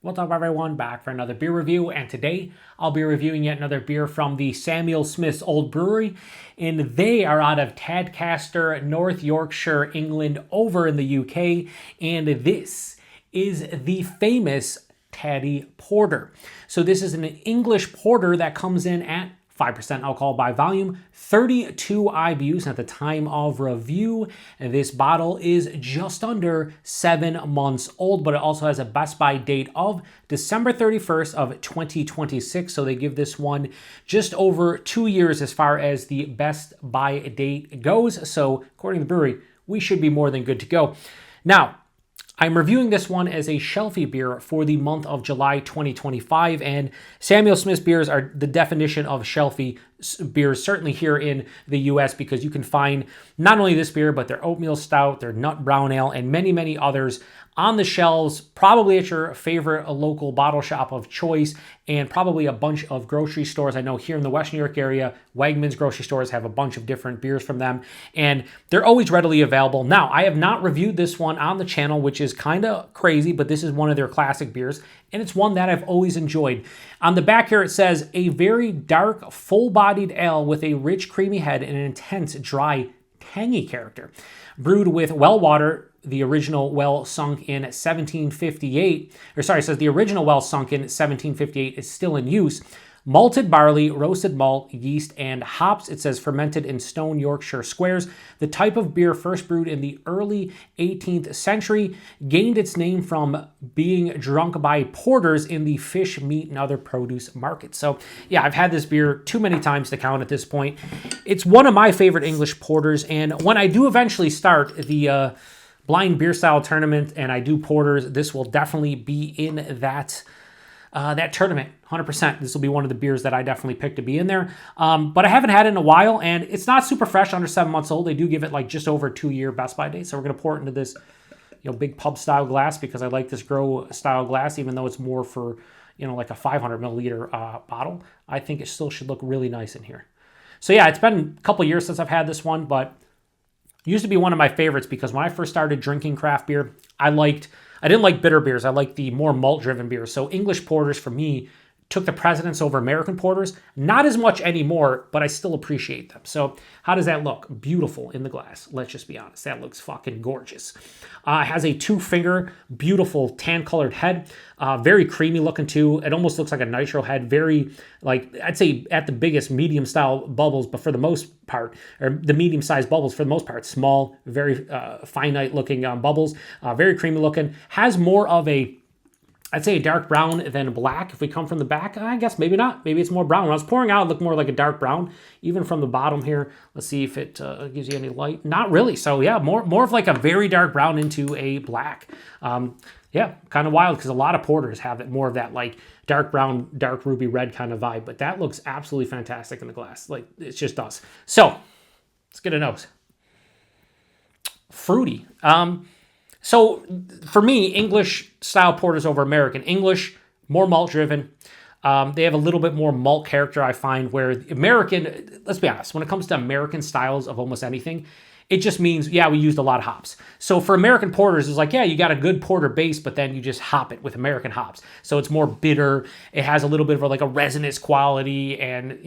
What's up everyone, back for another beer review, and today I'll be reviewing yet another beer from the Samuel Smith Old Brewery, and they are out of Tadcaster, North Yorkshire, England, over in the UK, and this is the famous Taddy Porter. So this is an English porter that comes in at 5% alcohol by volume, 32 IBUs at the time of review. And this bottle is just under 7 months old, but it also has a best by date of December 31st of 2026. So they give this one just over 2 years as far as the best by date goes. So according to the brewery, we should be more than good to go. Now, I'm reviewing this one as a shelfie beer for the month of July 2025, and Samuel Smith beers are the definition of shelfie beers, certainly here in the US, because you can find not only this beer, but their oatmeal stout, their nut brown ale, and many, many others on the shelves, probably at your favorite local bottle shop of choice, and probably a bunch of grocery stores. I know here in the West New York area, Wegmans grocery stores have a bunch of different beers from them, and they're always readily available. Now, I have not reviewed this one on the channel, which is kind of crazy, but this is one of their classic beers, and it's one that I've always enjoyed. On the back here, it says, a very dark, full-bodied ale with a rich, creamy head and an intense, dry, tangy character. Brewed with well water, the original well sunk in 1758, it says the original well sunk in 1758 is still in use. Malted barley, roasted malt, yeast, and hops. It says fermented in stone Yorkshire squares. The type of beer first brewed in the early 18th century gained its name from being drunk by porters in the fish, meat, and other produce markets. So yeah, I've had this beer too many times to count at this point. It's one of my favorite English porters, and when I do eventually start the blind beer style tournament and I do porters, this will definitely be in that tournament, 100%. This will be one of the beers that I definitely picked to be in there. But I haven't had it in a while, and it's not super fresh, under 7 months old. They do give it like just over a 2-year best by date. So we're going to pour it into this, big pub style glass, because I like this grow style glass, even though it's more for, like a 500 milliliter bottle. I think it still should look really nice in here. So yeah, it's been a couple years since I've had this one, but it used to be one of my favorites, because when I first started drinking craft beer, I didn't like bitter beers. I liked the more malt-driven beers. So English porters, for me, took the precedence over American porters. Not as much anymore, but I still appreciate them. So how does that look? Beautiful in the glass. Let's just be honest. That looks fucking gorgeous. It has a 2-finger, beautiful tan-colored head. Very creamy looking, too. It almost looks like a nitro head. Very, I'd say at the biggest, medium-style bubbles, but for the most part, or the medium-sized bubbles for the most part, small, very finite-looking bubbles. Very creamy looking. Has more of I'd say a dark brown than black. If we come from the back, I guess maybe not. Maybe it's more brown. When I was pouring out, it looked more like a dark brown. Even from the bottom here, let's see if it gives you any light. Not really. So yeah, more of like a very dark brown into a black. Yeah, kind of wild, because a lot of porters have it more of that like dark brown, dark ruby red kind of vibe. But that looks absolutely fantastic in the glass. Like, it just does. So let's get a nose. Fruity. So for me, English style porters over American. English, more malt driven. They have a little bit more malt character, I find, where American, let's be honest, when it comes to American styles of almost anything, it just means, yeah, we used a lot of hops. So for American porters, it's like, yeah, you got a good porter base, but then you just hop it with American hops. So it's more bitter. It has a little bit of like a resinous quality and,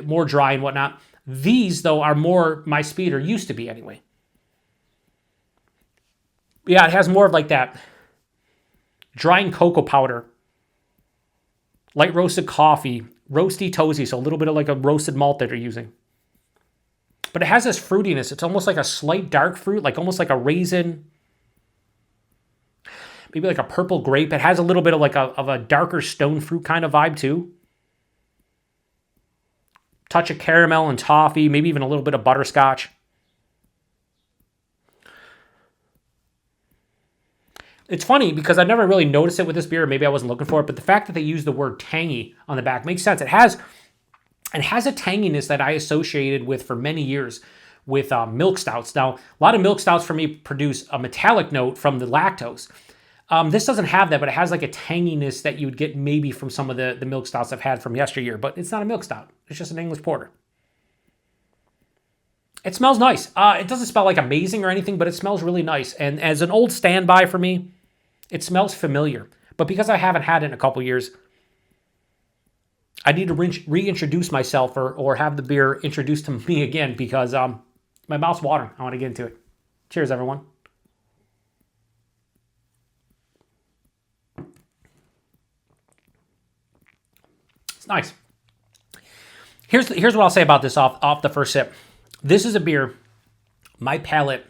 more dry and whatnot. These, though, are more my speed, or used to be anyway. Yeah, it has more of like that drying cocoa powder, light roasted coffee, roasty toasty, so a little bit of like a roasted malt that you're using. But it has this fruitiness. It's almost like a slight dark fruit, like almost like a raisin, maybe like a purple grape. It has a little bit of like a darker stone fruit kind of vibe too. Touch of caramel and toffee, maybe even a little bit of butterscotch. It's funny because I never really noticed it with this beer. Maybe I wasn't looking for it, but the fact that they use the word tangy on the back makes sense. It has a tanginess that I associated with for many years with milk stouts. Now, a lot of milk stouts for me produce a metallic note from the lactose. This doesn't have that, but it has like a tanginess that you would get maybe from some of the milk stouts I've had from yesteryear, but it's not a milk stout. It's just an English porter. It smells nice. It doesn't smell like amazing or anything, but it smells really nice. And as an old standby for me, it smells familiar. But because I haven't had it in a couple years, I need to reintroduce myself or have the beer introduced to me again because my mouth's watering. I want to get into it. Cheers, everyone. It's nice. Here's what I'll say about this off the first sip. This is a beer my palate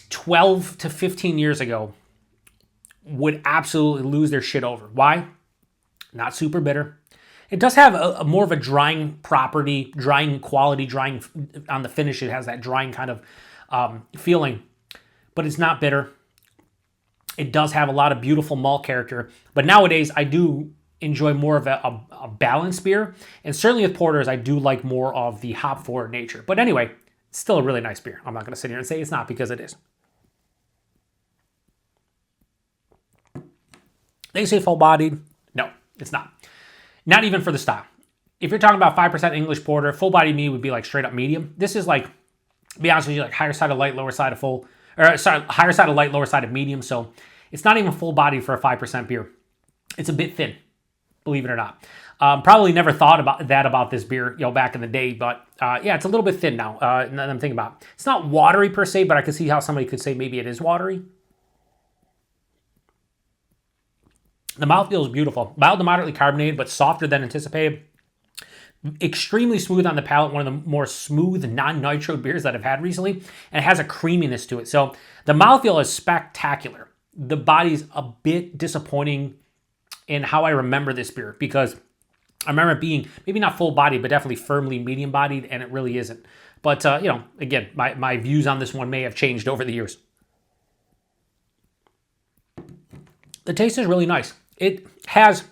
12 to 15 years ago would absolutely lose their shit over. Why? Not super bitter. It does have a more of a drying property, drying quality, drying on the finish. It has that drying kind of feeling, but it's not bitter. It does have a lot of beautiful malt character, but nowadays I do enjoy more of a balanced beer, and certainly with porters, I do like more of the hop-forward nature. But anyway, it's still a really nice beer. I'm not going to sit here and say it's not, because it is. They say full-bodied. No, it's not. Not even for the style. If you're talking about 5% English porter, full-bodied me would be like straight up medium. This is like, to be honest with you, like higher side of light, lower side of full, or sorry, higher side of light, lower side of medium. So it's not even full-bodied for a 5% beer. It's a bit thin, believe it or not. Probably never thought about this beer, back in the day, but yeah, it's a little bit thin now. Now that I'm thinking about it. It's not watery per se, but I can see how somebody could say maybe it is watery. The mouthfeel is beautiful. Mild to moderately carbonated, but softer than anticipated. Extremely smooth on the palate. One of the more smooth, non-nitro beers that I've had recently. And it has a creaminess to it. So the mouthfeel is spectacular. The body's a bit disappointing in how I remember this beer, because I remember it being maybe not full bodied, but definitely firmly medium bodied, and it really isn't. But, again, my views on this one may have changed over the years. The taste is really nice. It has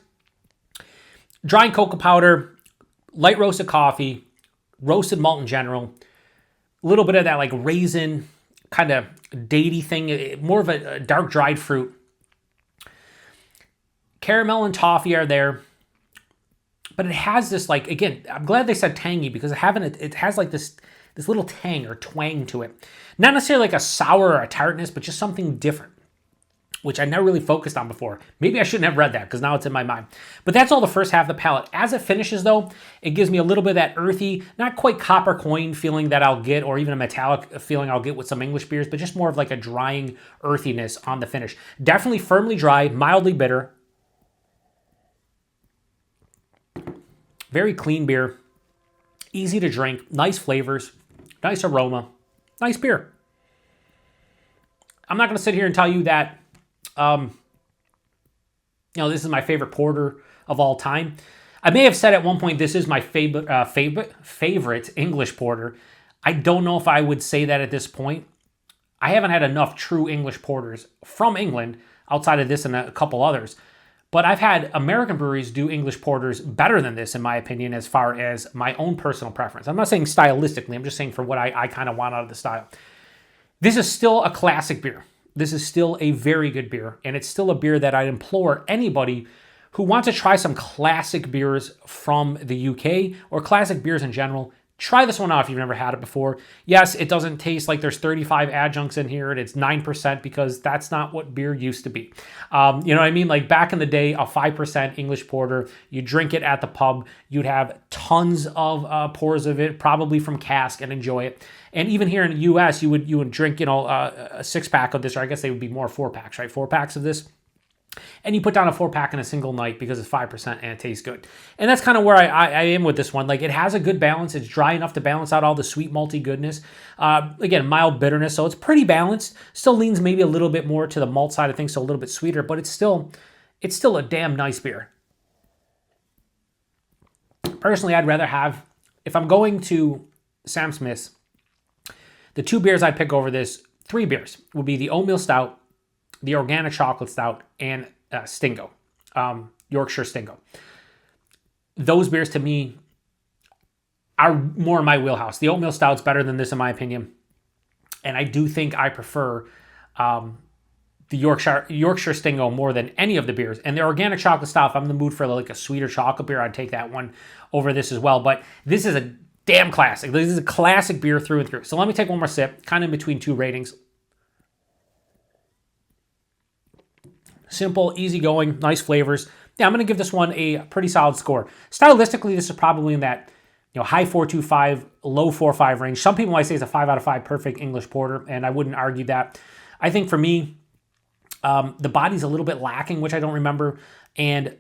drying cocoa powder, light roasted coffee, roasted malt in general, a little bit of that like raisin kind of datey thing, more of a dark dried fruit. Caramel and toffee are there, but it has this like, again, I'm glad they said tangy, because it has like this little tang or twang to it. Not necessarily like a sour or a tartness, but just something different, which I never really focused on before. Maybe I shouldn't have read that, because now it's in my mind. But that's all the first half of the palate. As it finishes, though, it gives me a little bit of that earthy, not quite copper coin feeling that I'll get, or even a metallic feeling I'll get with some English beers, but just more of like a drying earthiness on the finish. Definitely firmly dry, mildly bitter. Very clean beer. Easy to drink. Nice flavors. Nice aroma. Nice beer. I'm not going to sit here and tell you that this is my favorite porter of all time. I may have said at one point this is my favorite English porter. I don't know if I would say that at this point. I haven't had enough true English porters from England outside of this and a couple others. But I've had American breweries do English porters better than this, in my opinion, as far as my own personal preference. I'm not saying stylistically. I'm just saying for what I kind of want out of the style. This is still a classic beer. This is still a very good beer, and it's still a beer that I'd implore anybody who wants to try some classic beers from the UK, or classic beers in general. Try this one out if you've never had it before. Yes, it doesn't taste like there's 35 adjuncts in here and it's 9%, because that's not what beer used to be. You know what I mean? Like back in the day, a 5% English porter, you drink it at the pub, you'd have tons of pours of it, probably from cask, and enjoy it. And even here in the US, you would drink, a 6-pack of this, or I guess they would be more 4-packs, right? 4-packs of this. And you put down a 4-pack in a single night because it's 5% and it tastes good. And that's kind of where I am with this one. Like, it has a good balance. It's dry enough to balance out all the sweet malty goodness. Again, mild bitterness, so it's pretty balanced. Still leans maybe a little bit more to the malt side of things, so a little bit sweeter, but it's still a damn nice beer. Personally, I'd rather have, if I'm going to Sam Smith's, the 2 beers I'd pick over this, 3 beers, would be the Oatmeal Stout, the Organic Chocolate Stout, and Stingo, Yorkshire Stingo. Those beers, to me, are more in my wheelhouse. The Oatmeal Stout's better than this, in my opinion. And I do think I prefer the Yorkshire Stingo more than any of the beers. And the Organic Chocolate Stout, if I'm in the mood for like a sweeter chocolate beer, I'd take that one over this as well. But this is a damn classic. This is a classic beer through and through. So let me take one more sip, kind of in between 2 ratings. Simple, easygoing, nice flavors. Yeah, I'm going to give this one a pretty solid score. Stylistically, this is probably in that high 4.25, low 4.5 range. Some people might say it's a 5 out of 5 perfect English porter, and I wouldn't argue that. I think for me, the body's a little bit lacking, which I don't remember, and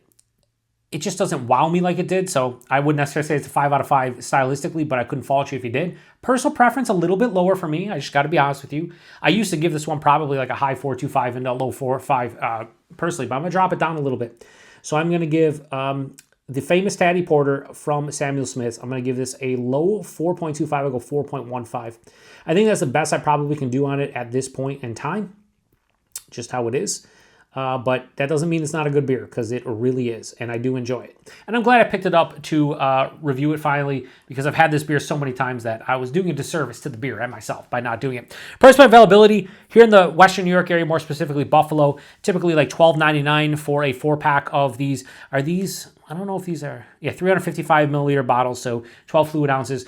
it just doesn't wow me like it did. So I wouldn't necessarily say it's a 5 out of 5 stylistically, but I couldn't fault you if you did. Personal preference, a little bit lower for me. I just got to be honest with you. I used to give this one probably like a high 4.25 and a low 4.5 personally, but I'm going to drop it down a little bit. So I'm going to give the famous Taddy Porter from Samuel Smith. I'm going to give this a low 4.25. I'll go 4.15. I think that's the best I probably can do on it at this point in time. Just how it is. But that doesn't mean it's not a good beer, because it really is, and I do enjoy it. And I'm glad I picked it up to review it finally, because I've had this beer so many times that I was doing a disservice to the beer and myself by not doing it. Price point availability here in the Western New York area, more specifically Buffalo, typically like $12.99 for a 4-pack of these. Are these, I don't know if these are, 355 milliliter bottles, so 12 fluid ounces.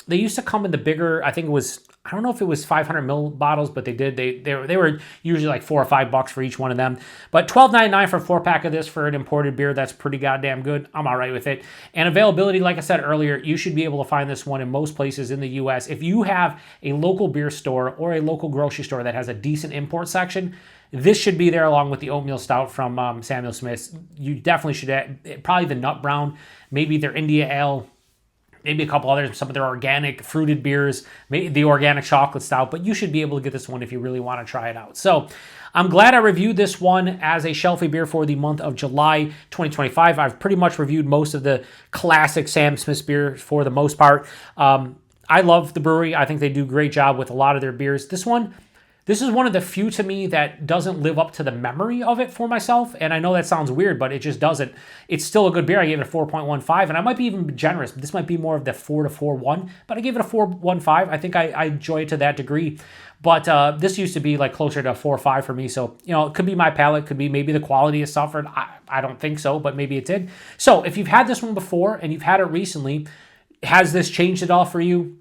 They used to come in the bigger, I think it was, I don't know if it was 500 ml bottles, but they did. They were usually like $4 or $5 for each one of them. But $12.99 for a 4-pack of this for an imported beer, that's pretty goddamn good. I'm all right with it. And availability, like I said earlier, you should be able to find this one in most places in the U.S. If you have a local beer store or a local grocery store that has a decent import section, this should be there along with the oatmeal stout from Samuel Smith. You definitely should add probably the nut brown, maybe their India Ale, maybe a couple others, some of their organic fruited beers, maybe the organic chocolate stout, but you should be able to get this one if you really want to try it out. So I'm glad I reviewed this one as a shelfie beer for the month of July 2025. I've pretty much reviewed most of the classic Sam Smith beers for the most part. I love the brewery. I think they do a great job with a lot of their beers. This is one of the few to me that doesn't live up to the memory of it for myself. And I know that sounds weird, but it just doesn't. It's still a good beer. I gave it a 4.15, and I might be even generous. This might be more of the 4 to 4.1, but I gave it a 4.15. I think I enjoy it to that degree. But this used to be like closer to 4.5 for me. So, it could be my palate. Could be maybe the quality has suffered. I don't think so, but maybe it did. So if you've had this one before and you've had it recently, has this changed at all for you?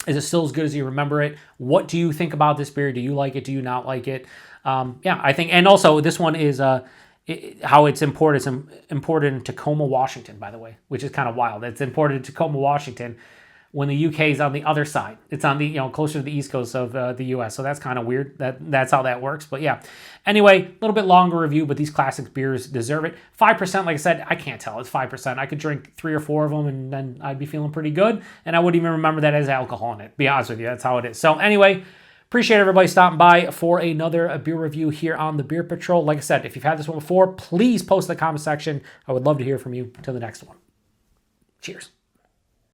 Is it still as good as you remember it? What do you think about this beer? Do you like it? Do you not like it? I think, and also this one is how it's imported. It's imported in Tacoma, Washington, by the way, which is kind of wild. It's imported in Tacoma, Washington, when the UK is on the other side. It's on the, closer to the east coast of the US. So that's kind of weird. That's how that works. But yeah. Anyway, a little bit longer review, but these classic beers deserve it. 5%, like I said, I can't tell. It's 5%. I could drink 3 or 4 of them, and then I'd be feeling pretty good. And I wouldn't even remember that as alcohol in it. Be honest with you. That's how it is. So anyway, appreciate everybody stopping by for another beer review here on the Beer Patrol. Like I said, if you've had this one before, please post in the comment section. I would love to hear from you. Until the next one. Cheers.